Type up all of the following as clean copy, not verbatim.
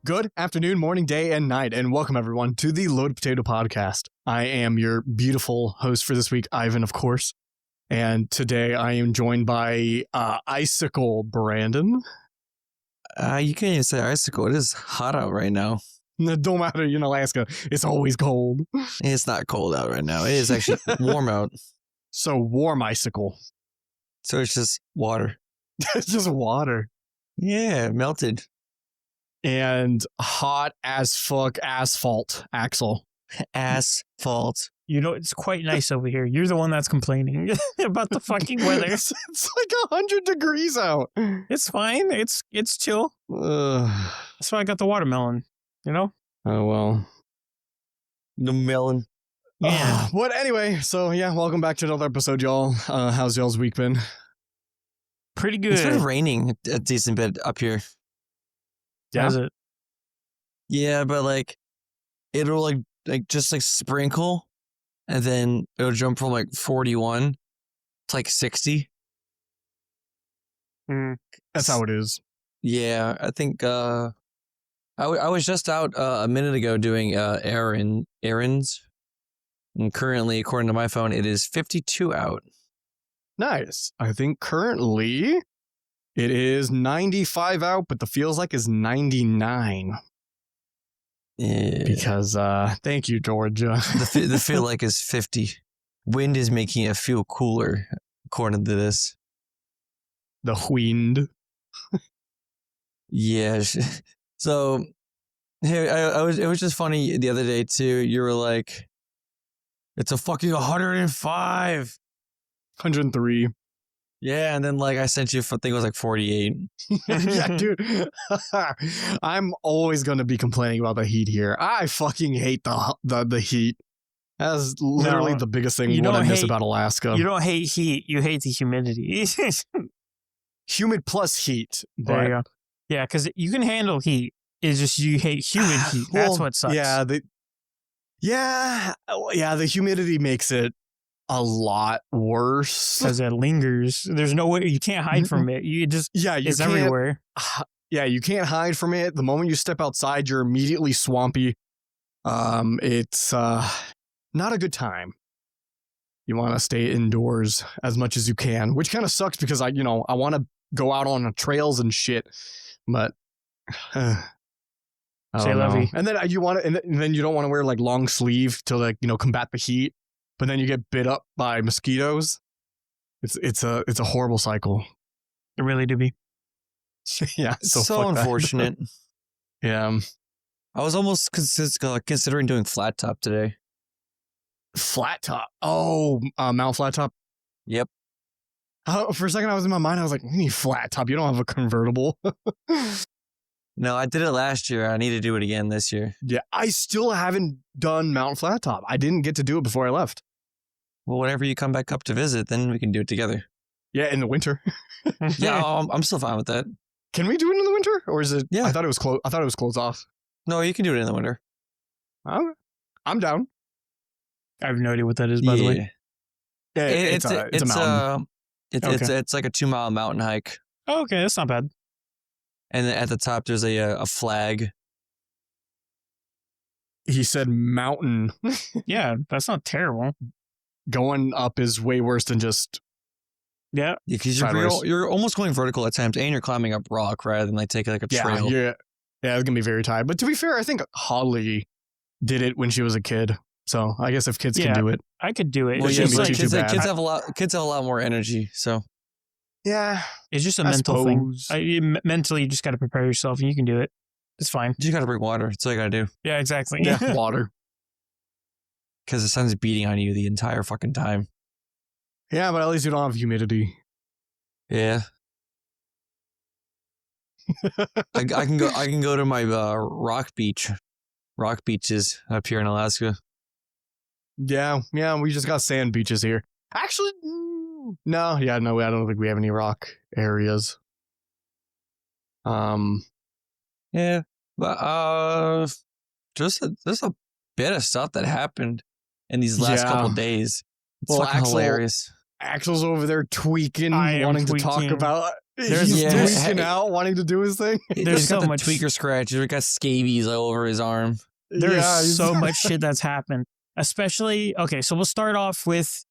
Good afternoon, morning, day, and night, and welcome everyone to the Loaded Potato Podcast. I am your beautiful host for this week, Ivan, of course, and today I am joined by Icicle Brandon. You can't even say icicle. It is hot out right now. It don't matter, you're in Alaska. It's always cold. It's not cold out right now. It is actually warm out. So warm icicle. So it's just water. It's just water. Yeah, melted. And hot as fuck asphalt, Axel. Asphalt. You know, it's quite nice over here. You're the one that's complaining about the fucking weather. It's like 100 degrees out. It's fine. It's chill. That's why I got the watermelon, you know? Oh, well. The melon. Yeah. But anyway, so yeah, welcome back to another episode, y'all. How's y'all's week been? Pretty good. It's been raining a decent bit up here. Yeah. How's it? Yeah, but like, it'll like just like sprinkle, and then it'll jump from like 41 to like 60. That's how it is. Yeah, I think I was just out a minute ago doing errands, and currently, according to my phone, it is 52 out. Nice. I think currently it is 95 out, but the feels like is 99. Yeah. Because, thank you, Georgia. The feel like is 50. Wind is making it feel cooler, according to this. The wind. Yeah. So, hey, it was just funny the other day too. You were like, "It's a fucking 105." 103. Yeah, and then like I sent you, I think it was like 48. Yeah, dude. I'm always going to be complaining about the heat here. I fucking hate the heat. That's literally the biggest thing I miss about Alaska. You don't hate heat. You hate the humidity. Humid plus heat. There you go. Yeah, because you can handle heat. It's just you hate humid heat. That's what sucks. Yeah, the humidity makes it a lot worse because it lingers. There's no way you can't hide from it. It's everywhere. Yeah, you can't hide from it. The moment you step outside, you're immediately swampy. It's not a good time. You want to stay indoors as much as you can, which kind of sucks because I want to go out on the trails and shit, but Say lovey. And then and then you don't want to wear like long sleeve to like combat the heat. But then you get bit up by mosquitoes. It's a horrible cycle. It really do be. Yeah. So unfortunate. Yeah. I was almost considering doing flat top today. Flat top? Oh, Mount Flat Top? Yep. For a second, I was in my mind. I was like, we need flat top. You don't have a convertible. No, I did it last year. I need to do it again this year. Yeah. I still haven't done Mount Flat Top. I didn't get to do it before I left. Well, whenever you come back up to visit, then we can do it together. Yeah, in the winter. Yeah, I'm still fine with that. Can we do it in the winter, or is it? Yeah, I thought it was closed. I thought it was closed off. No, you can do it in the winter. I'm down. I have no idea what that is, by the way. Yeah, it's a mountain. It's like a 2-mile mountain hike. Oh, okay, that's not bad. And then at the top, there's a flag. He said mountain. Yeah, that's not terrible. Going up is way worse than just... Yeah. Because you're almost going vertical at times, and you're climbing up rock rather than like taking like a trail. Yeah, it's going to be very tight. But to be fair, I think Holly did it when she was a kid. So I guess if kids can do it. I could do it. Well, it's like, kids have a lot more energy, so... Yeah. It's just a mental thing. Mentally, you just got to prepare yourself and you can do it. It's fine. You got to bring water. That's all you got to do. Yeah, exactly. Yeah, water. Because the sun's beating on you the entire fucking time. Yeah, but at least you don't have humidity. Yeah. I can go to my rock beaches up here in Alaska. Yeah, we just got sand beaches here. Actually, no, I don't think we have any rock areas. Yeah, but there's a bit of stuff that happened. in these last couple days. It's Well, fucking hilarious. Axel's over there tweaking, I am wanting to talk tweaking. about. There's- He's there's- tweaking out, wanting to do his thing. There's He's got so the much- tweaker scratch. He's got scabies all over his arm. There's he's- so much shit that's happened. Especially, okay, so we'll start off with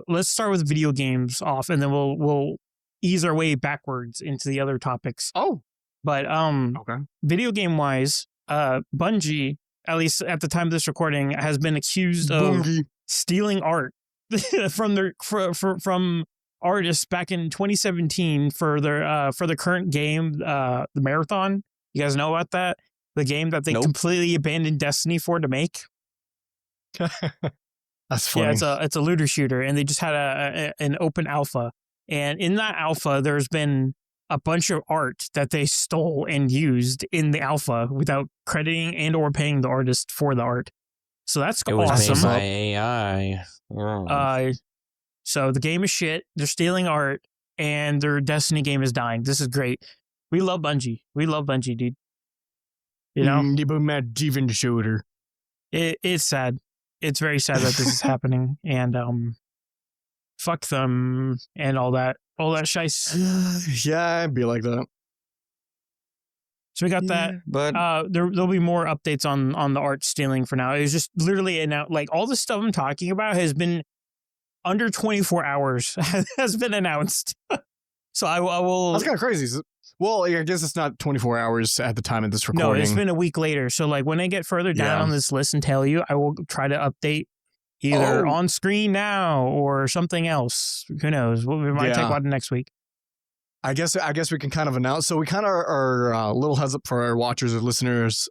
let's start with video games off, and then we'll ease our way backwards into the other topics. Oh, But okay. video game wise, Bungie, at least at the time of this recording, has been accused of Bungie. stealing art from their from artists back in 2017 for the current game, the Marathon. You guys know about that? The game that they Nope. completely abandoned Destiny for to make. That's funny. Yeah, it's a looter shooter, and they just had an open alpha. And in that alpha, there's been a bunch of art that they stole and used in the alpha without crediting and or paying the artist for the art. So that's It was awesome. made by AI. So the game is shit. They're stealing art, and their Destiny game is dying. This is great. We love Bungie. We love Bungie, dude. You know, Mad Jeevan shooter. it's sad. It's very sad that this is happening, and fuck them and all that shice. Yeah, I'd be like that. So we got that. But There'll be more updates on the art stealing for now. It was just literally announced. Like all the stuff I'm talking about has been under 24 hours has been announced. So I will. That's kind of crazy. Well, I guess it's not 24 hours at the time of this recording. No, it's been a week later. So like when I get further down Yeah. on this list and tell you, I will try to update either Oh. on screen now or something else. Who knows? We might Yeah. take one next week. I guess we can kind of announce. So we kind of are a little heads up for our watchers or listeners.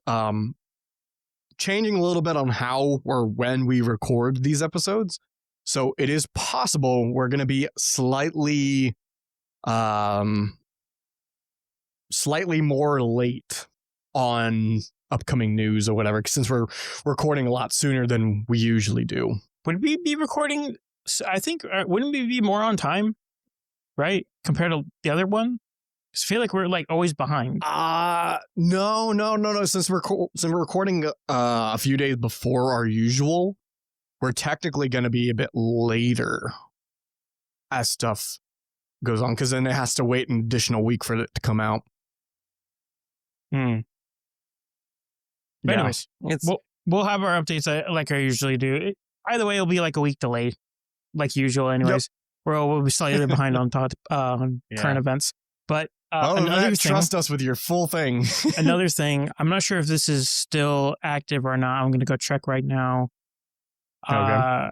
Changing a little bit on how or when we record these episodes. So it is possible we're going to be slightly more late on upcoming news or whatever, since we're recording a lot sooner than we usually do. Would we be recording? I think wouldn't we be more on time, right, compared to the other one? 'Cause I feel like we're like always behind. No. Since we're recording a few days before our usual, we're technically going to be a bit later as stuff goes on, because then it has to wait an additional week for it to come out. But Yeah. anyways, we'll have our updates like I usually do. Either way, it'll be like a week delayed, like usual. Anyways, we'll be slightly behind on current events. But another thing, trust us with your full thing. another thing, I'm not sure if this is still active or not. I'm going to go check right now. Okay.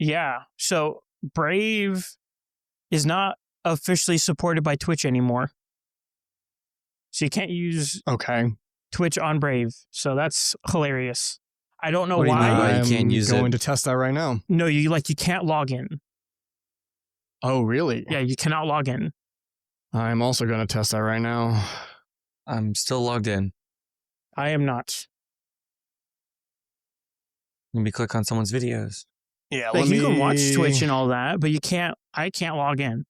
Yeah. So Brave is not officially supported by Twitch anymore. So you can't use Okay. Twitch on Brave. So that's hilarious. I don't know What do you mean why. by- I'm can't use going it? to test that right now. No, you can't log in. Oh, really? Yeah, you cannot log in. I'm also going to test that right now. I'm still logged in. I am not. Let me click on someone's videos. Yeah, Like you can watch Twitch and all that, but I can't log in.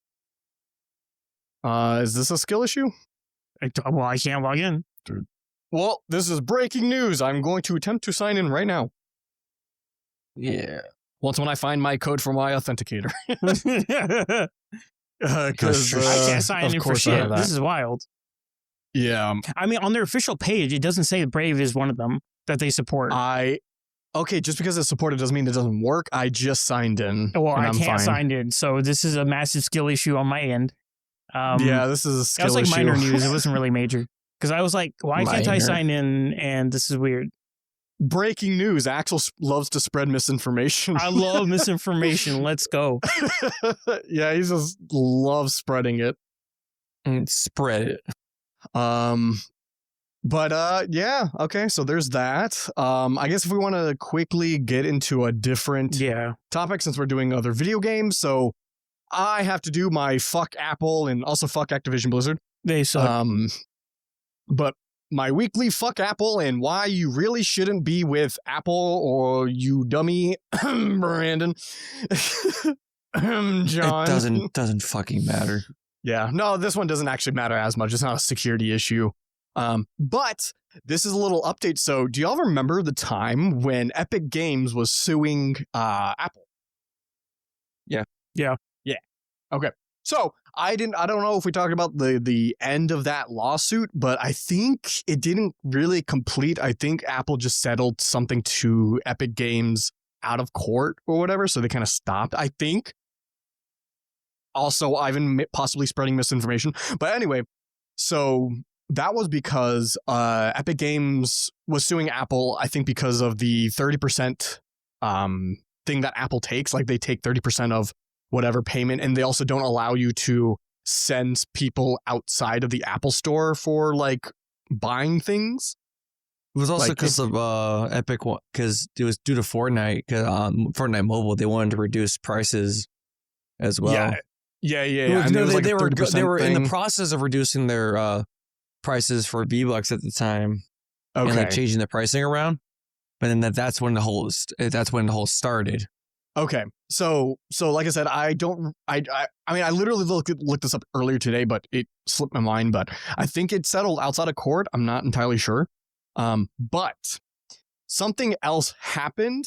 Is this a skill issue? I can't log in. Well, this is breaking news. I'm going to attempt to sign in right now. Yeah. Once when I find my code for my authenticator. I Because can't sign in for shit. This is wild. Yeah. I mean, on their official page, it doesn't say Brave is one of them that they support. Okay, just because it's supported doesn't mean it doesn't work. I just signed in. Well, and I I'm can't fine. sign in, so this is a massive skill issue on my end. Yeah, this is a That skill was like issue. minor news. It wasn't really major. Because I was like, why can't I Minor. sign in? And this is weird. Breaking news. Axel loves to spread misinformation. I love misinformation. Let's go. Yeah, he just loves spreading it. Spread it. But yeah, okay, so there's that. I guess if we want to quickly get into a different Yeah. topic, since we're doing other video games, so I have to do my fuck Apple and also fuck Activision Blizzard. They suck. But my weekly fuck Apple and why you really shouldn't be with Apple, or you dummy, Brandon. John. It doesn't fucking matter. Yeah, no, this one doesn't actually matter as much. It's not a security issue. But this is a little update. So, do y'all remember the time when Epic Games was suing Apple? Yeah. Yeah. Okay. So, I don't know if we talked about the end of that lawsuit, but I think it didn't really complete. I think Apple just settled something to Epic Games out of court or whatever, so they kind of stopped, I think. Also, I've been possibly spreading misinformation. But anyway, so that was because Epic Games was suing Apple, I think because of the 30% thing that Apple takes. Like they take 30% of whatever payment, and they also don't allow you to send people outside of the Apple store for like buying things. It was also Like, because of Epic, because it was due to Fortnite. Cause, Fortnite Mobile, they wanted to reduce prices as well. Yeah. Well, And no, there was like they a were 30% they were in the thing. process of reducing their prices for V-Bucks at the time, Okay. and like changing the pricing around. But then that's when the whole started. Okay. So like I said, I mean, I literally looked this up earlier today, but it slipped my mind. But I think it settled outside of court. I'm not entirely sure. But something else happened.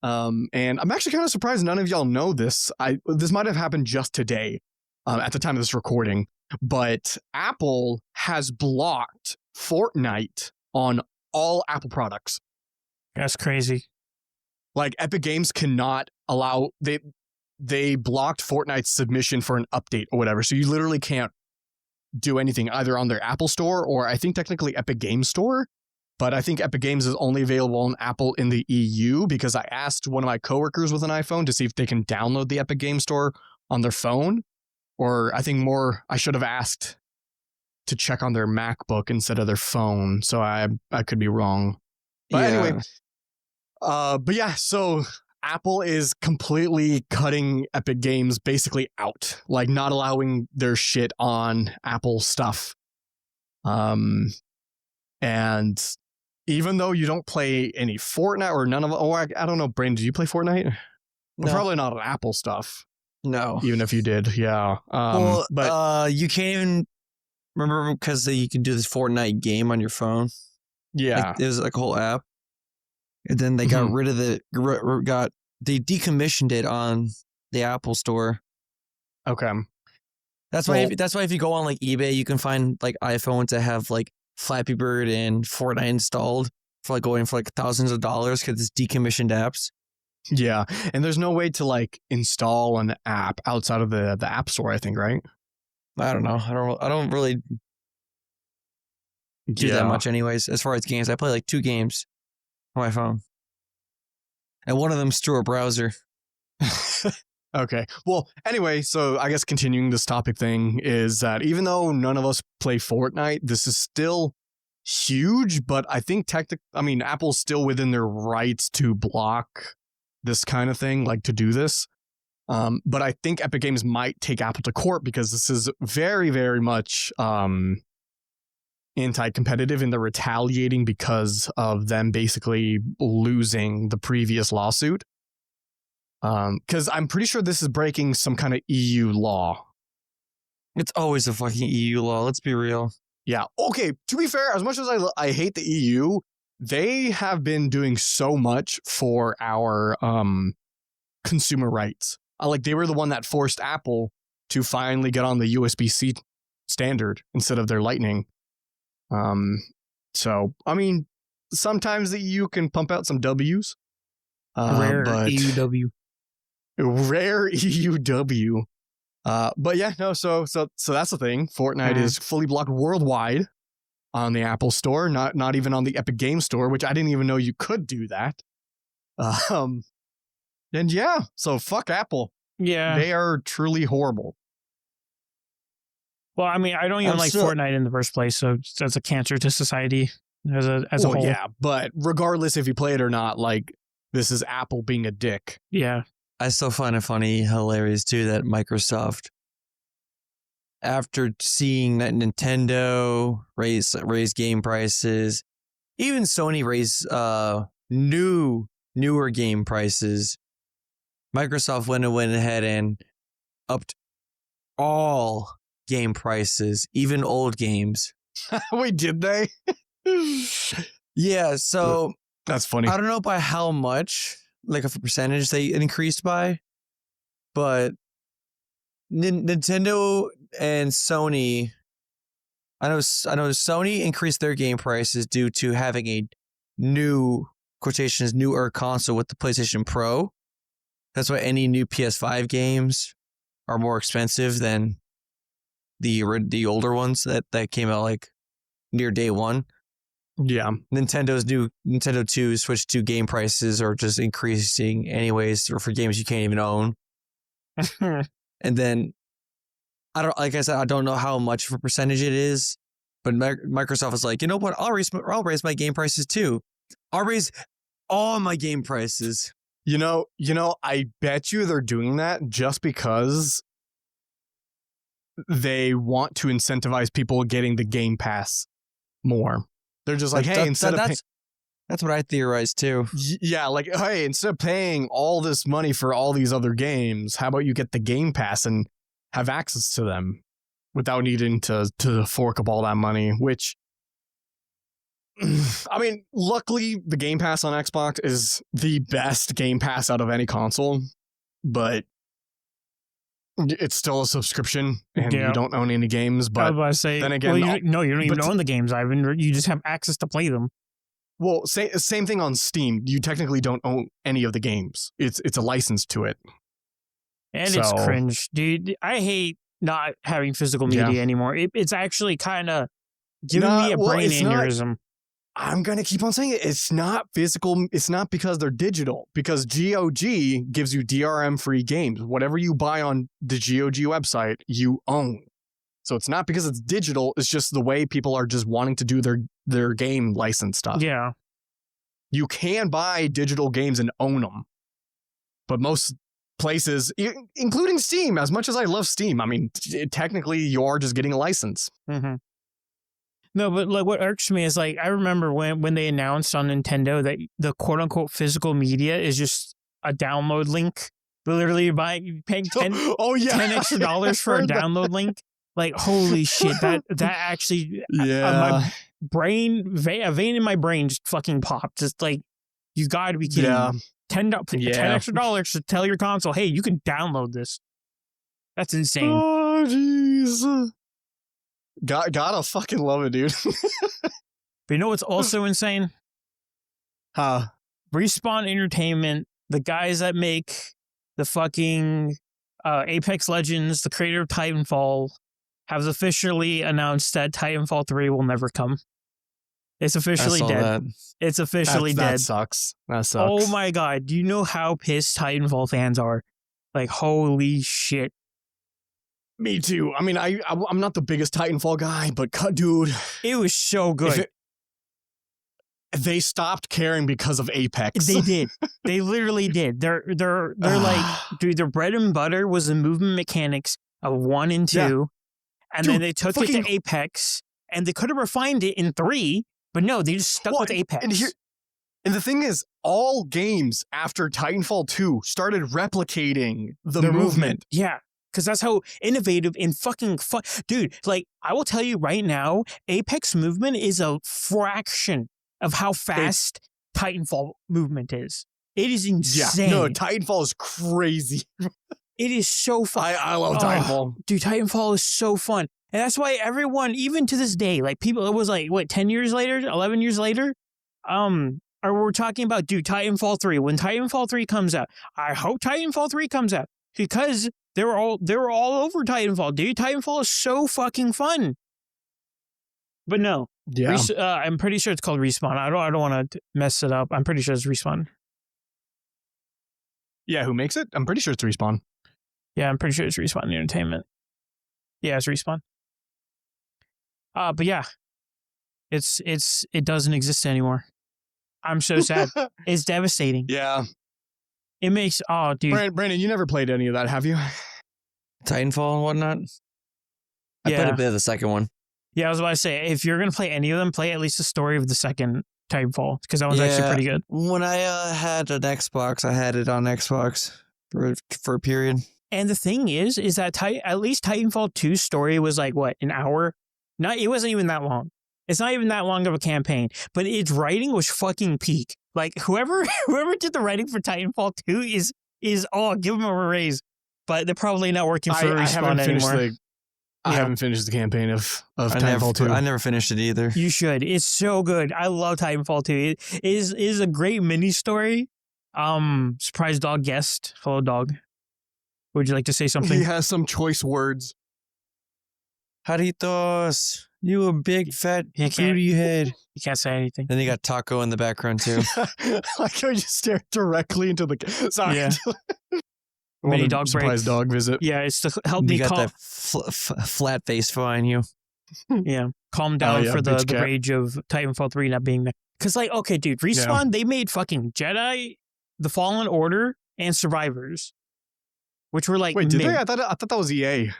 And I'm actually kind of surprised none of y'all know this. This might have happened just today, at the time of this recording. But Apple has blocked Fortnite on all Apple products. That's crazy. Like Epic Games cannot allow they blocked Fortnite's submission for an update or whatever. So you literally can't do anything either on their Apple Store or I think technically Epic Games Store. But I think Epic Games is only available on Apple in the EU because I asked one of my coworkers with an iPhone to see if they can download the Epic Games Store on their phone. Or I think I should have asked to check on their MacBook instead of their phone. So I could be wrong. But anyway, but yeah, so Apple is completely cutting Epic Games basically out, like not allowing their shit on Apple stuff. And even though you don't play any Fortnite or none of, I don't know, Brandon, do you play Fortnite? No. Probably not on Apple stuff. No. Even if you did, yeah. But you can't even remember because you can do this Fortnite game on your phone. Yeah. Like, there's like a whole app. And then they got rid of they decommissioned it on the Apple Store. Okay. That's why if you go on like eBay, you can find like iPhones that have like Flappy Bird and Fortnite installed for like going for like thousands of dollars because it's decommissioned apps. Yeah. And there's no way to like install an app outside of the App Store, I think, right? I don't know. I don't really do that much anyways. As far as games, I play like 2 games on my phone. And one of them's through a browser. Okay. Well, anyway, so I guess continuing this topic thing is that even though none of us play Fortnite, this is still huge, but I think Apple's still within their rights to block this kind of thing, like to do this. But I think Epic Games might take Apple to court because this is very, very much anti-competitive and they're retaliating because of them basically losing the previous lawsuit. Because I'm pretty sure this is breaking some kind of EU law. It's always a fucking EU law. Let's be real. Yeah. Okay. To be fair, as much as I hate the EU, they have been doing so much for our consumer rights. Like they were the one that forced Apple to finally get on the USB-C standard instead of their Lightning. So I mean, sometimes the EU can pump out some W's. Rare but EUW. Rare EUW. But yeah, no. So that's the thing. Fortnite is fully blocked worldwide on the Apple Store, not even on the Epic Games Store, which I didn't even know you could do that. And yeah, so fuck Apple. Yeah. They are truly horrible. Well, I mean, I don't even like Fortnite in the first place, so that's a cancer to society as a whole. Yeah, but regardless if you play it or not, like this is Apple being a dick. Yeah. I still find it hilarious too that Microsoft, after seeing that Nintendo raise game prices, even Sony raise newer game prices, Microsoft went ahead and upped all game prices, even old games. Wait, did they? Yeah, so That's funny. I don't know by how much, like if a percentage they increased by, but Nintendo and Sony, I know Sony increased their game prices due to having a newer console with the PlayStation Pro. That's why any new PS5 games are more expensive than the older ones that came out like near day one. Yeah. Nintendo's new Nintendo 2 Switch 2 game prices are just increasing anyways, or for games you can't even own. And then like I said, I don't know how much of a percentage it is, but Microsoft is like, you know what? I'll raise my game prices too. I'll raise all my game prices. You know, I bet you they're doing that just because they want to incentivize people getting the Game Pass more. They're just like, hey, that's what I theorized too. Yeah, like, hey, instead of paying all this money for all these other games, how about you get the Game Pass and have access to them without needing to fork up all that money, which, I mean, luckily the Game Pass on Xbox is the best Game Pass out of any console, but it's still a subscription and you don't own any games. But I was about to say, then again, you don't even own the games, Ivan. You just have access to play them. Well, same thing on Steam. You technically don't own any of the games. It's a license to it. And it's cringe, dude. I hate not having physical media anymore. It's actually kind of giving me a brain aneurysm. I'm going to keep on saying it. It's not physical. It's not because they're digital. Because GOG gives you DRM-free games. Whatever you buy on the GOG website, you own. So it's not because it's digital. It's just the way people are just wanting to do their game license stuff. Yeah. You can buy digital games and own them. But most places, including Steam, as much as I love Steam, I mean, technically you are just getting a license. Mm-hmm. No, but like what irks me is like I remember when they announced on Nintendo that the quote unquote physical media is just a download link. Literally you paying $10 extra for a download link. Like holy shit, that actually my brain a vein in my brain just fucking popped. Just like you got to be kidding me. $10 extra to tell your console, hey, you can download this. That's insane. Oh jeez. Gotta fucking love it, dude. But you know what's also insane? Respawn Entertainment, the guys that make the fucking Apex Legends, the creator of Titanfall, have officially announced that Titanfall 3 will never come. It's officially dead. It's officially dead. That sucks. Oh my god. Do you know how pissed Titanfall fans are? Like, holy shit. Me too. I mean, I'm not the biggest Titanfall guy, but dude, it was so good. They stopped caring because of Apex. They did. They literally did. They're like, dude, their bread and butter was the movement mechanics of 1 and 2, and then they took it to Apex, and they could have refined it in 3, but no, they just stuck with Apex. And the thing is, all games after Titanfall 2 started replicating the movement. Yeah. Because that's how innovative and fucking fun. Dude, like, I will tell you right now, Apex movement is a fraction of how fast Titanfall movement is. It is insane. Yeah, no, Titanfall is crazy. It is so fun. I love Titanfall. Dude, Titanfall is so fun. And that's why everyone, even to this day, like people, it was like, what, 10 years later, 11 years later? Or we're talking about, dude, Titanfall 3. When Titanfall 3 comes out, I hope Titanfall 3 comes out. Because they were all over Titanfall, dude. Titanfall is so fucking fun. But no, I'm pretty sure it's called Respawn. I don't want to mess it up. I'm pretty sure it's Respawn. Yeah, who makes it? I'm pretty sure it's Respawn. Yeah, I'm pretty sure it's Respawn Entertainment. Yeah, it's Respawn. But yeah, it doesn't exist anymore. I'm so sad. It's devastating. Yeah. It makes, dude. Brandon, you never played any of that, have you? Titanfall and whatnot? I played a bit of the second one. Yeah, I was about to say, if you're going to play any of them, play at least the story of the second Titanfall, because that was actually pretty good. When I had an Xbox, I had it on Xbox for a period. And the thing is that at least Titanfall 2's story was like, what, an hour? It wasn't even that long. It's not even that long of a campaign, but its writing was fucking peak. Like whoever did the writing for Titanfall 2 is give them a raise. But they're probably not working for Respawn anymore. I haven't finished the campaign of Titanfall 2. I never finished it either. You should. It's so good. I love Titanfall 2. It is a great mini story. Surprise dog guest. Hello, dog. Would you like to say something? He has some choice words. Jaritos, you a big fat booty head. You can't say anything. Then you got Taco in the background too. Like I just stared directly into the. Sorry. Yeah. Mini dog surprise break. dog visit. Yeah, it's to help me You got calm. that flat face behind you. Yeah, calm down yeah, for the bitch cat. rage of Titanfall 3 not being there. Because like, okay, dude, Respawn they made fucking Jedi, The Fallen Order, and Survivors, which were like Wait, did mid. they? I thought that was EA.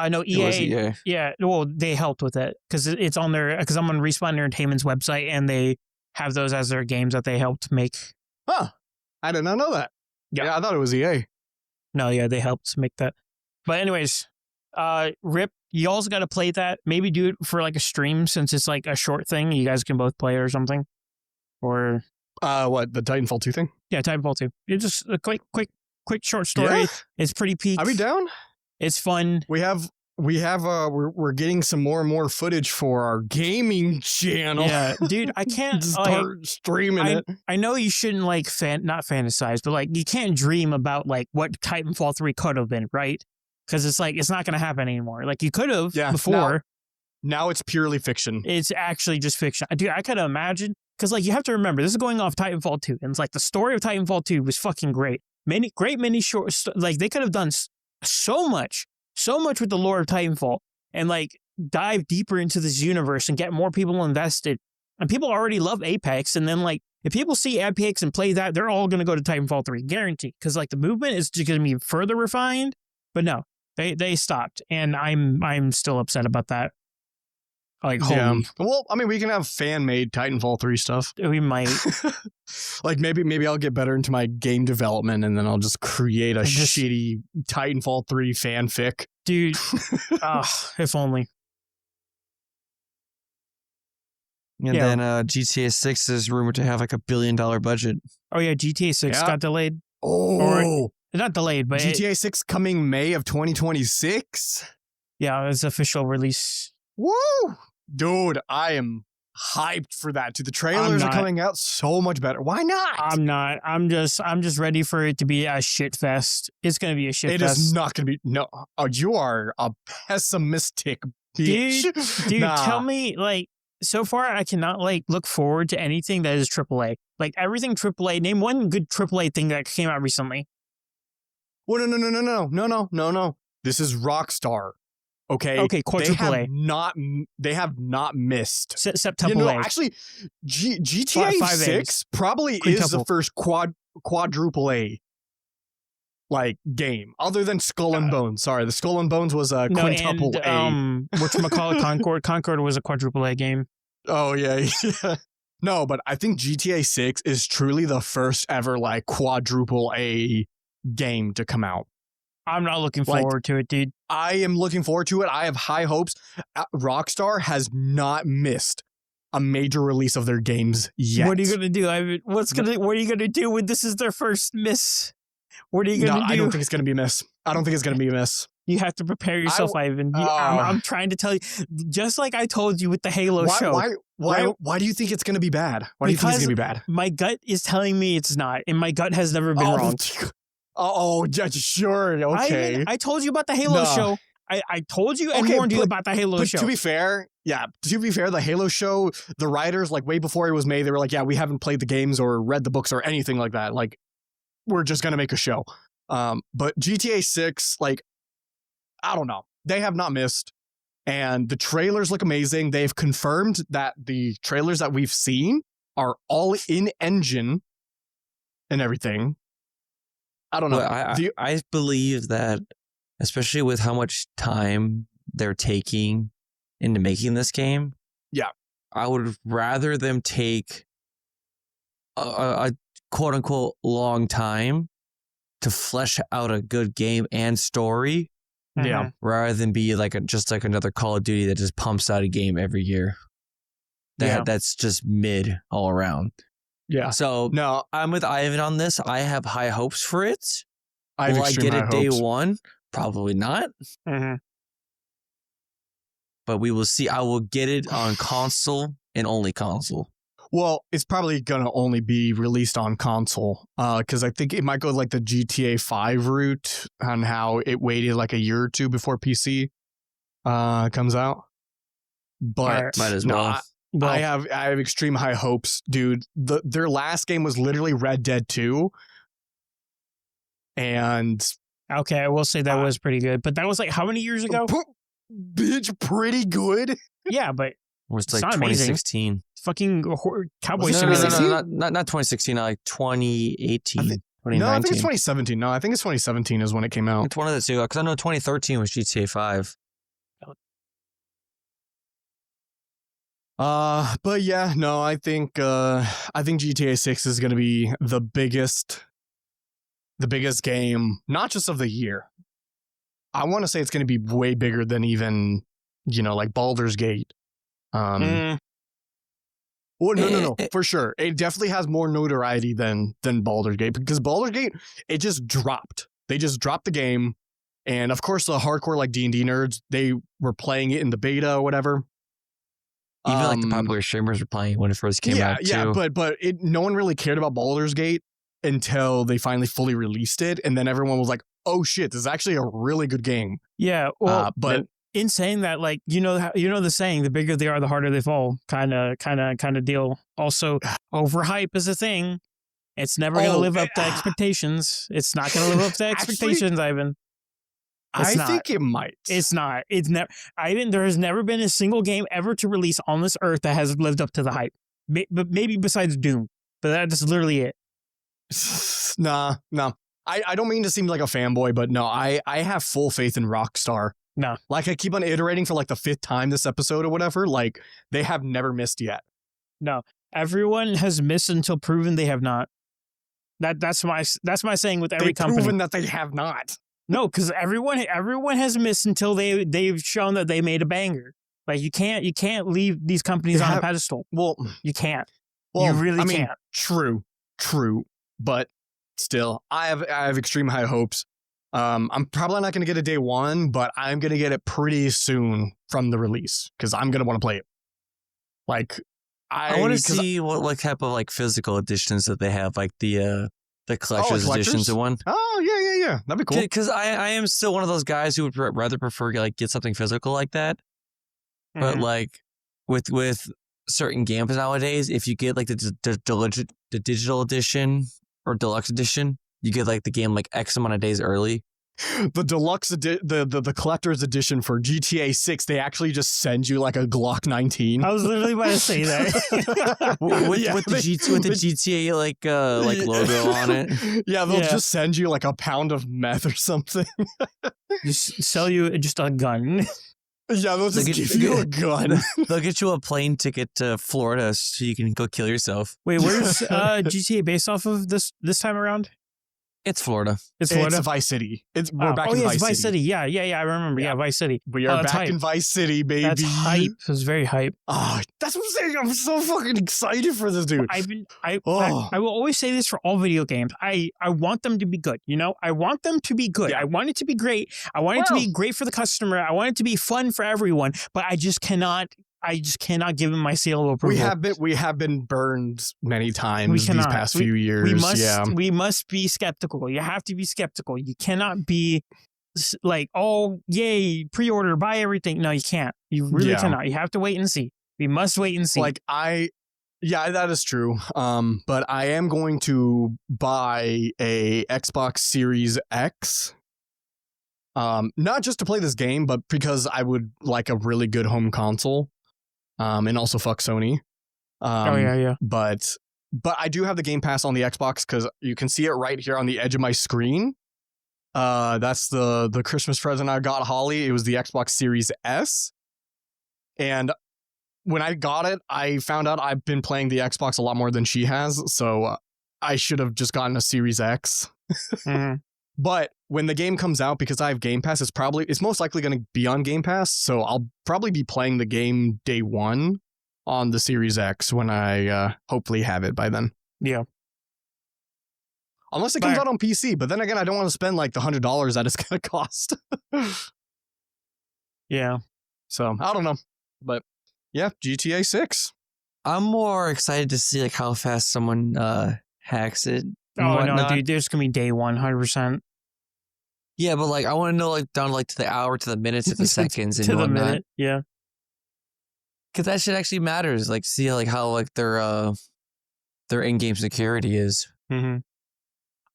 No, It was EA. EA. Yeah, well, they helped with it because it's on their. Because I'm on Respawn Entertainment's website, and they have those as their games that they helped make. Huh? I did not know that. Yeah. I thought it was EA. No, yeah, they helped make that. But anyways, Rip, you also got to play that. Maybe do it for like a stream since it's like a short thing. You guys can both play it or something. Or What, the Titanfall 2 thing? yeah, Titanfall 2. It's just a quick short story. Yeah. It's pretty peak. Are we down? It's fun. We're getting some more and more footage for our gaming channel. Yeah, dude, I can't start streaming it. I know you shouldn't like not fantasize, but like you can't dream about like what Titanfall 3 could have been, right? Because it's like it's not going to happen anymore. Like you could have before. Now it's purely fiction. It's actually just fiction. Dude, I could imagine because like you have to remember this is going off Titanfall 2, and it's like the story of Titanfall 2 was fucking great. Many short like they could have done so much with the lore of Titanfall and like dive deeper into this universe and get more people invested. And people already love Apex. And then like if people see Apex and play that, they're all going to go to Titanfall 3, guaranteed. Because like the movement is just going to be further refined. But no, they stopped. And I'm still upset about that. Like, holy. Well, I mean, we can have fan-made Titanfall 3 stuff. We might. Like maybe I'll get better into my game development and then I'll just create a shitty Titanfall 3 fanfic. Dude, if only. And then GTA 6 is rumored to have like $1 billion budget. Oh yeah, GTA 6 got delayed. Oh, or, not delayed, but GTA 6 coming May of 2026. Yeah, it's official release. Woo! Dude, I am hyped for that. Dude, the trailers are coming out so much better. Why not? I'm not. I'm just ready for it to be a shit fest. It's gonna be a shit fest. It is not gonna be. No. Oh, you are a pessimistic bitch. Dude, nah. Tell me, like, so far I cannot like look forward to anything that is AAA. Like everything AAA. Name one good AAA thing that came out recently. Well, no. This is Rockstar. Okay, quadruple A. They have not missed. Septuple A. Actually, GTA 6 probably is the first quadruple A like game, other than Skull and Bones. Sorry, the Skull and Bones was a quintuple A. Whatchamacallit, Concord. Concord was a quadruple A game. Oh yeah. No, but I think GTA 6 is truly the first ever like quadruple A game to come out. I'm not looking forward to it, dude. I am looking forward to it. I have high hopes. Rockstar has not missed a major release of their games yet. What are you gonna do? What are you gonna do when this is their first miss? What are you gonna do? I don't think it's gonna be a miss. You have to prepare yourself, Ivan. I'm trying to tell you, just like I told you with the Halo show. Why do you think it's gonna be bad? Why do you think it's gonna be bad? My gut is telling me it's not, and my gut has never been wrong. Oh, sure. Okay. I told you about the Halo show. I told you and warned you about the Halo show. To be fair, the Halo show, the writers, like way before it was made, they were like, yeah, we haven't played the games or read the books or anything like that. Like, we're just going to make a show. But GTA 6, like, I don't know. They have not missed. And the trailers look amazing. They've confirmed that the trailers that we've seen are all in engine and everything. I don't know. Well, I believe that, especially with how much time they're taking into making this game, I would rather them take a quote unquote long time to flesh out a good game and story, rather than be like just like another Call of Duty that just pumps out a game every year. that's just mid all around. Yeah. So No, I'm with Ivan on this. I have high hopes for it. I have Will I extreme get high it day hopes. one? Probably not. Mhm. But we will see. I will get it on console and only console. Well, it's probably gonna only be released on console, because I think it might go like the GTA 5 route on how it waited like a year or two before PC comes out. But Alright. Might as no, well. Well, I have extreme high hopes, dude. Their last game was literally Red Dead 2, and okay, I will say that was pretty good, but that was like how many years ago? bitch, pretty good. Yeah, but Was It's like not amazing. 2016. fucking Cowboy Was it No, Simulator. not 2016. Like 2018, I think- 2019. No, I think it's 2017. No, I think it's 2017 is when it came out. It's one of the two. Because I know 2013 was GTA 5. But yeah, no, I think GTA 6 is gonna be the biggest game, not just of the year. I want to say it's gonna be way bigger than even, like Baldur's Gate. Mm, Well, no, for sure. It definitely has more notoriety than Baldur's Gate, because Baldur's Gate, it just dropped. They just dropped the game, and of course the hardcore like D&D nerds, they were playing it in the beta or whatever. Even like the popular streamers were playing it when it first came out too. Yeah, but no one really cared about Baldur's Gate until they finally fully released it, and then everyone was like, "Oh shit, this is actually a really good game." yeah, well, But in saying that, like the saying, the bigger they are, the harder they fall, kind of deal. Also, overhype is a thing. It's never going to live up to expectations. It's not going to live up to expectations, Ivan. It's I not. think it might. It's not. It's never. Ivan, there has never been a single game ever to release on this earth that has lived up to the hype. But maybe besides Doom, but that's literally it. Nah. I don't mean to seem like a fanboy, but no, I have full faith in Rockstar. No. Like, I keep on iterating for like the 5th time this episode or whatever. Like, they have never missed yet. No. Everyone has missed until proven they have not. That's my saying with every They've company. proven that they have not. No, because everyone has missed until they've shown that they made a banger. Like you can't leave these companies on a pedestal. Well, You can't. well, You really I mean, can't. True, but still, I have extreme high hopes. I'm probably not going to get it day one, but I'm going to get it pretty soon from the release, because I'm going to want to play it. Like, I want to see what like type of like physical editions that they have, like the collector's editions and one. Oh yeah, that'd be cool. Because I am still one of those guys who would rather prefer like get something physical like that. But Mhm. like with certain games nowadays, if you get like the digital edition or deluxe edition, you get like the game like X amount of days early. The deluxe the collector's edition for GTA 6, they actually just send you like a Glock 19. I was literally about to say that. with the GTA like logo on it. Yeah, they'll Yeah. just send you like a pound of meth or something. Just sell you just a gun. Yeah, they'll just Like, give you a gun. They'll get you a plane ticket to Florida so you can go kill yourself. Wait, where's GTA based off of this time around? It's Florida. It's Florida. It's Vice City. We're back in yeah, Vice it's Vice City. City. Yeah, I remember. Yeah, Vice City. We are that's back hype. in Vice City, baby. That's hype. It was very hype. Oh, that's what I'm saying. I'm so fucking excited for this, dude. I Oh. will always say this for all video games. I want them to be good. I want them to be good. Yeah. I want it to be great. I want it to be great for the customer. I want it to be fun for everyone. But I just cannot give them my seal of approval. We have been burned many times these cannot. past few years. We must be skeptical. You have to be skeptical. You cannot be like, oh, yay, pre-order, buy everything. No, you can't. You really cannot. You have to wait and see. We must wait and see. Like yeah, that is true. But I am going to buy a Xbox Series X. Not just to play this game, but because I would like a really good home console. And also fuck Sony. oh yeah. But I do have the Game Pass on the Xbox, because you can see it right here on the edge of my screen. That's the Christmas present I got Holly. It was the Xbox Series S. And when I got it, I found out I've been playing the Xbox a lot more than she has. So I should have just gotten a Series X. Mhm. But when the game comes out, because I have Game Pass, it's most likely going to be on Game Pass. So I'll probably be playing the game day one. on the Series X when I hopefully have it by then. Yeah. Unless it comes out on PC, but then again, I don't want to spend like the $100 that it's going to cost. Yeah. So I don't know, but yeah, GTA 6. I'm more excited to see like how fast someone hacks it. Oh no, dude, there's gonna be day 100%. Yeah, but like I want to know like down like to the hour, to the minutes, to the seconds, and to the whatnot. minute. Yeah. Because that shit actually matters. Like see like how like their in-game security is. Mm-hmm.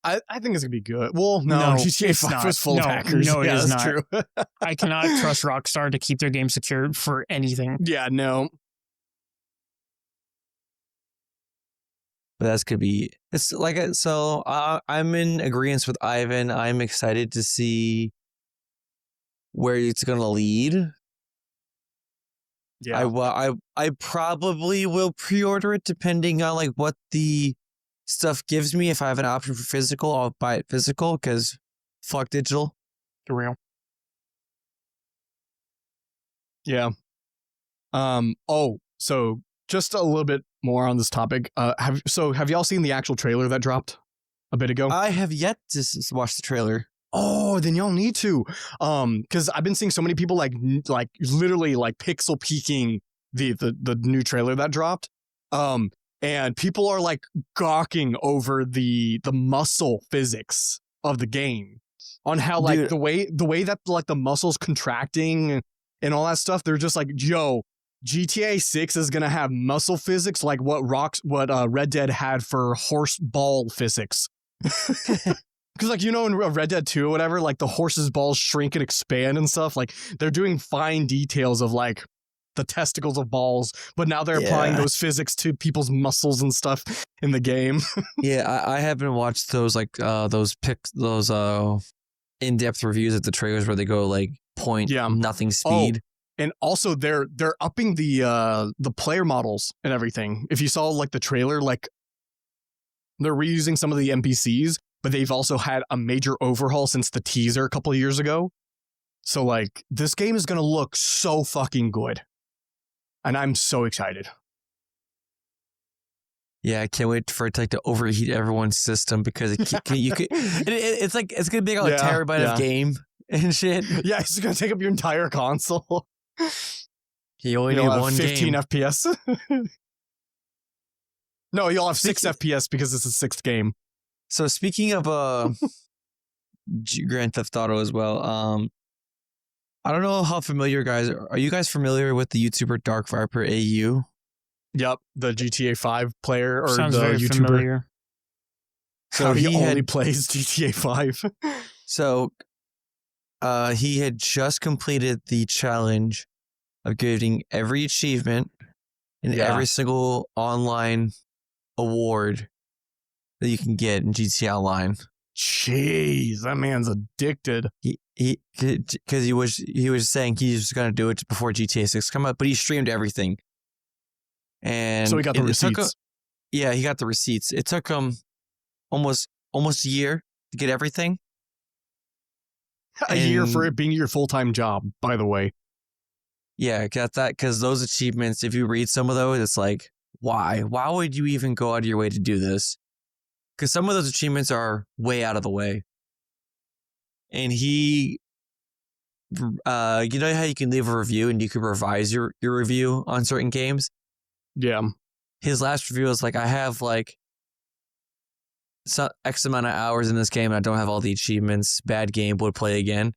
I think it's gonna be good. Well, no, GTA 5 was full of hackers. No, it is that's not. true. I cannot trust Rockstar to keep their game secure for anything. Yeah, no. But that's could be. It's like so. I'm in agreement with Ivan. I'm excited to see where it's gonna lead. Yeah, I probably will pre-order it depending on like what the stuff gives me. If I have an option for physical, I'll buy it physical because fuck digital. For real. yeah. Oh, so just a little bit more on this topic. Have y'all seen the actual trailer that dropped a bit ago? I have yet to watch the trailer. Oh, then y'all need to. Because I've been seeing so many people like literally like pixel peeking the new trailer that dropped. And people are like gawking over the muscle physics of the game, on how like Dude. the way that like the muscles contracting and all that stuff. They're just like, yo, GTA 6 is gonna have muscle physics like what Red Dead had for horse ball physics. Because like, you know, in Red Dead 2 or whatever, like the horse's balls shrink and expand and stuff. Like they're doing fine details of like the testicles of balls, but now they're applying those physics to people's muscles and stuff in the game. Yeah, I haven't watched those like those in-depth reviews of the trailers where they go like nothing speed. And also they're upping the player models and everything. If you saw like the trailer, like they're reusing some of the NPCs, but they've also had a major overhaul since the teaser a couple of years ago. So like this game is going to look so fucking good. And I'm so excited. Yeah, I can't wait for it to overheat everyone's system because it's like it's gonna be like a terabyte of game and shit. Yeah, it's gonna take up your entire console. You only need one 15 game. FPS. No, you'll have 6 FPS because it's the 6th game. So speaking of Grand Theft Auto as well, I don't know how familiar are you guys familiar with the YouTuber Dark Viper AU? Yep, the GTA 5 player or Sounds the very YouTuber. familiar. So he only plays GTA 5. So he had just completed the challenge of getting every achievement and every single online award that you can get in GTA Online. Jeez, that man's addicted. Because he was saying he was going to do it before GTA 6 come out, but he streamed everything. And so he got the receipts. He got the receipts. It took him almost a year to get everything. A year for it being your full-time job, by the way. Yeah, got that, because those achievements, if you read some of those, it's like, why? Why would you even go out of your way to do this? Because some of those achievements are way out of the way. And he, you know how you can leave a review and you can revise your review on certain games? Yeah. His last review was like, I have like X amount of hours in this game and I don't have all the achievements. Bad game, would play again.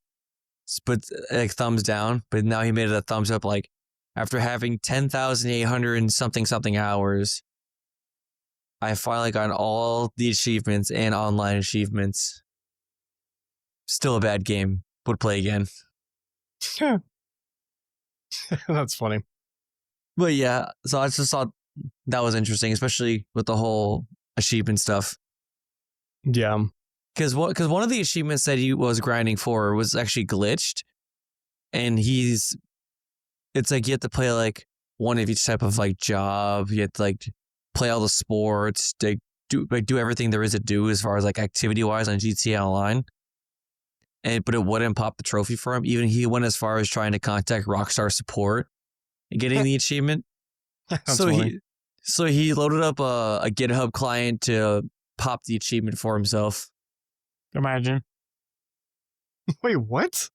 But like thumbs down. But now he made it a thumbs up, like after having 10,800 and something hours, I finally got all the achievements and online achievements. Still a bad game, would play again. That's funny. But yeah, so I just thought that was interesting, especially with the whole achievement stuff. Yeah. Because one of the achievements that he was grinding for was actually glitched. And it's like you have to play like one of each type of like job. You have to like play all the sports, to do everything there is to do as far as like activity wise on GTA Online. But it wouldn't pop the trophy for him. Even he went as far as trying to contact Rockstar support and getting the achievement. That's so funny. he loaded up a GitHub client to pop the achievement for himself. Imagine. Wait, what?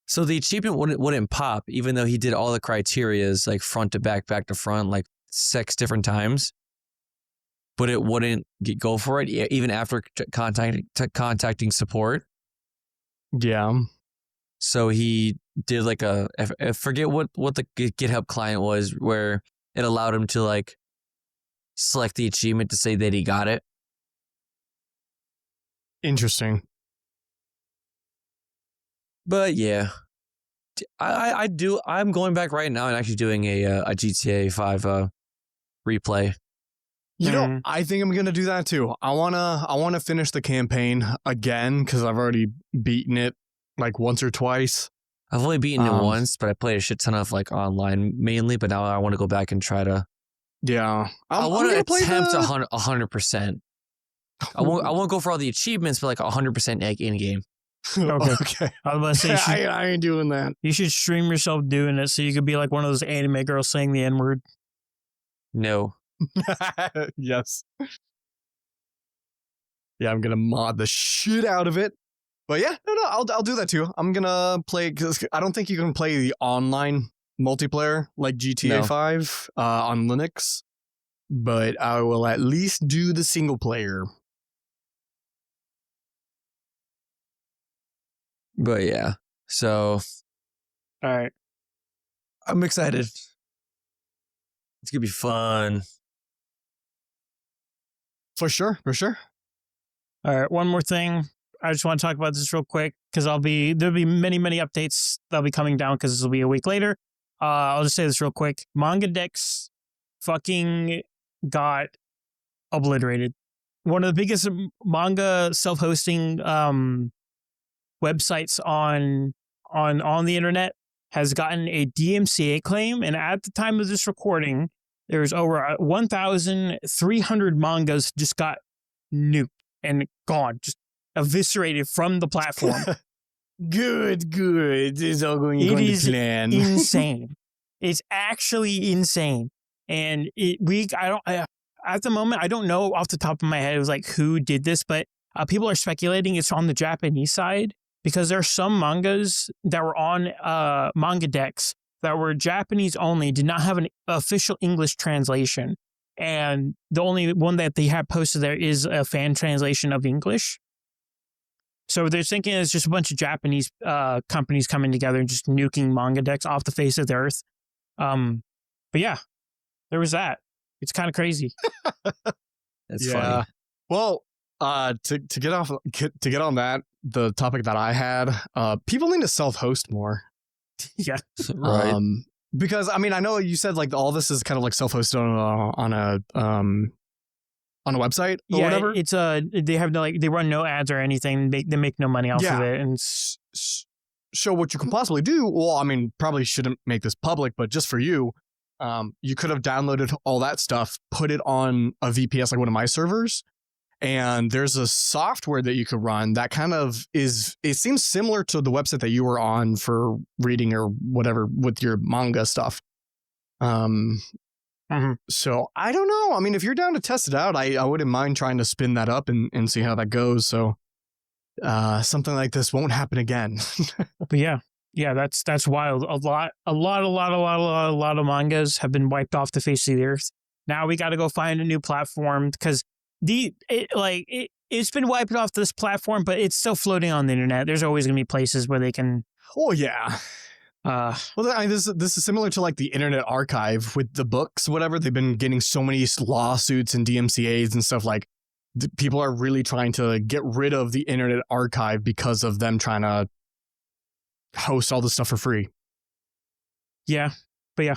So the achievement wouldn't pop, even though he did all the criterias, like front to back, back to front, like 6 different times. But it wouldn't go for it, even after contacting support. Yeah. So he did like I forget what the GitHub client was, where it allowed him to like select the achievement to say that he got it. Interesting. But yeah, I'm going back right now and actually doing a GTA 5 replay. You know, I think I'm gonna do that too. I wanna finish the campaign again because I've already beaten it like once or twice. I've only beaten it once, but I played a shit ton of like online mainly. But now I want to go back and try to. Yeah, I want to attempt 100%. I won't go for all the achievements, but like 100% egg in game. Okay. I was about to say, I ain't doing that. you should stream yourself doing it so you could be like one of those anime girls saying the N-word. No. Yes. Yeah, I'm gonna mod the shit out of it. But yeah, no, I'll do that too. I'm gonna play because I don't think you can play the online multiplayer like GTA 5 on Linux, but I will at least do the single player. But yeah, so All right. I'm excited. It's gonna be fun. For sure. All right. One more thing. I just want to talk about this real quick because there'll be many updates that'll be coming down because this will be a week later. I'll just say this real quick. MangaDex fucking got obliterated. One of the biggest manga self-hosting websites on the internet has gotten a DMCA claim, and at the time of this recording, there's over 1,300 mangas just got nuked and gone, just eviscerated from the platform. Good. It's all going It according is to plan. insane. It's actually insane. And at the moment, I don't know off the top of my head, it was like who did this, but people are speculating it's on the Japanese side because there are some mangas that were on MangaDex that were Japanese only, did not have an official English translation. And the only one that they have posted there is a fan translation of English. So they're thinking it's just a bunch of Japanese companies coming together and just nuking MangaDex off the face of the earth. But yeah, there was that. It's kind of crazy. That's funny. Well, to get on that, the topic that I had, people need to self-host more. Yeah, right. Because I mean, I know you said like all this is kind of like self-hosted on a website or whatever. It's they have they run no ads or anything. They make no money off of it, and so what you can possibly do. Well, I mean, probably shouldn't make this public, but just for you, you could have downloaded all that stuff, put it on a VPS like one of my servers, and there's a software that you could run that kind of it seems similar to the website that you were on for reading or whatever with your manga stuff. So I don't know. I mean, if you're down to test it out, I wouldn't mind trying to spin that up and see how that goes. So something like this won't happen again. But yeah, that's wild. A lot of mangas have been wiped off the face of the earth. Now we got to go find a new platform because it's been wiped off this platform, but it's still floating on the internet. There's always gonna be places where they can. Oh yeah. Well, I mean, this is similar to like the Internet Archive with the books, whatever. They've been getting so many lawsuits and DMCA's and stuff. Like people are really trying to get rid of the Internet Archive because of them trying to host all this stuff for free. Yeah, but yeah,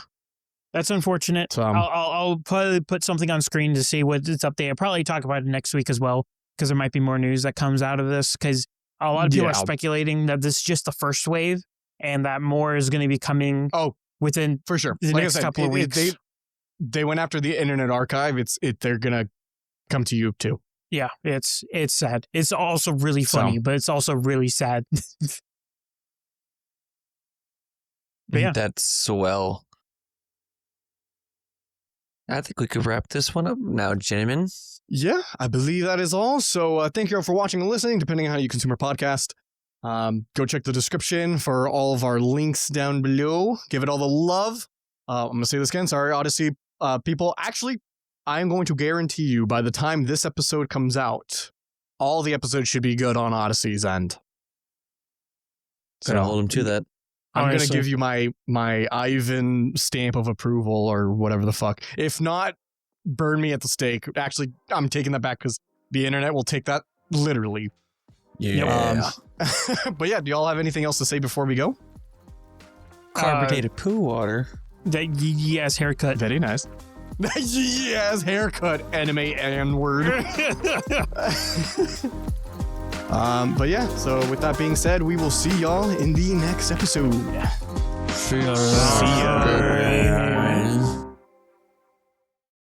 that's unfortunate. So, I'll probably put something on screen to see what's up there. I'll probably talk about it next week as well because there might be more news that comes out of this because a lot of people are speculating that this is just the first wave and that more is going to be coming within for sure the next couple of weeks. They went after the Internet Archive. They're going to come to you too. Yeah, it's sad. It's also really funny, but it's also really sad. But yeah. That's swell. I think we could wrap this one up now, gentlemen. Yeah, I believe that is all. So thank you all for watching and listening, depending on how you consume our podcast. Go check the description for all of our links down below. Give it all the love. I'm going to say this again. Sorry, Odysee people. Actually, I'm going to guarantee you by the time this episode comes out, all the episodes should be good on Odyssee's end. Gonna hold him to that. I'm going to Honestly. give you my Ivan stamp of approval or whatever the fuck. If not, burn me at the stake. Actually, I'm taking that back because the internet will take that literally. Yeah. But yeah, do y'all have anything else to say before we go? Carbonated poo water. Yes, haircut. Very nice. Yes, haircut, anime N-word. But yeah, so with that being said, we will see y'all in the next episode. See ya. See ya.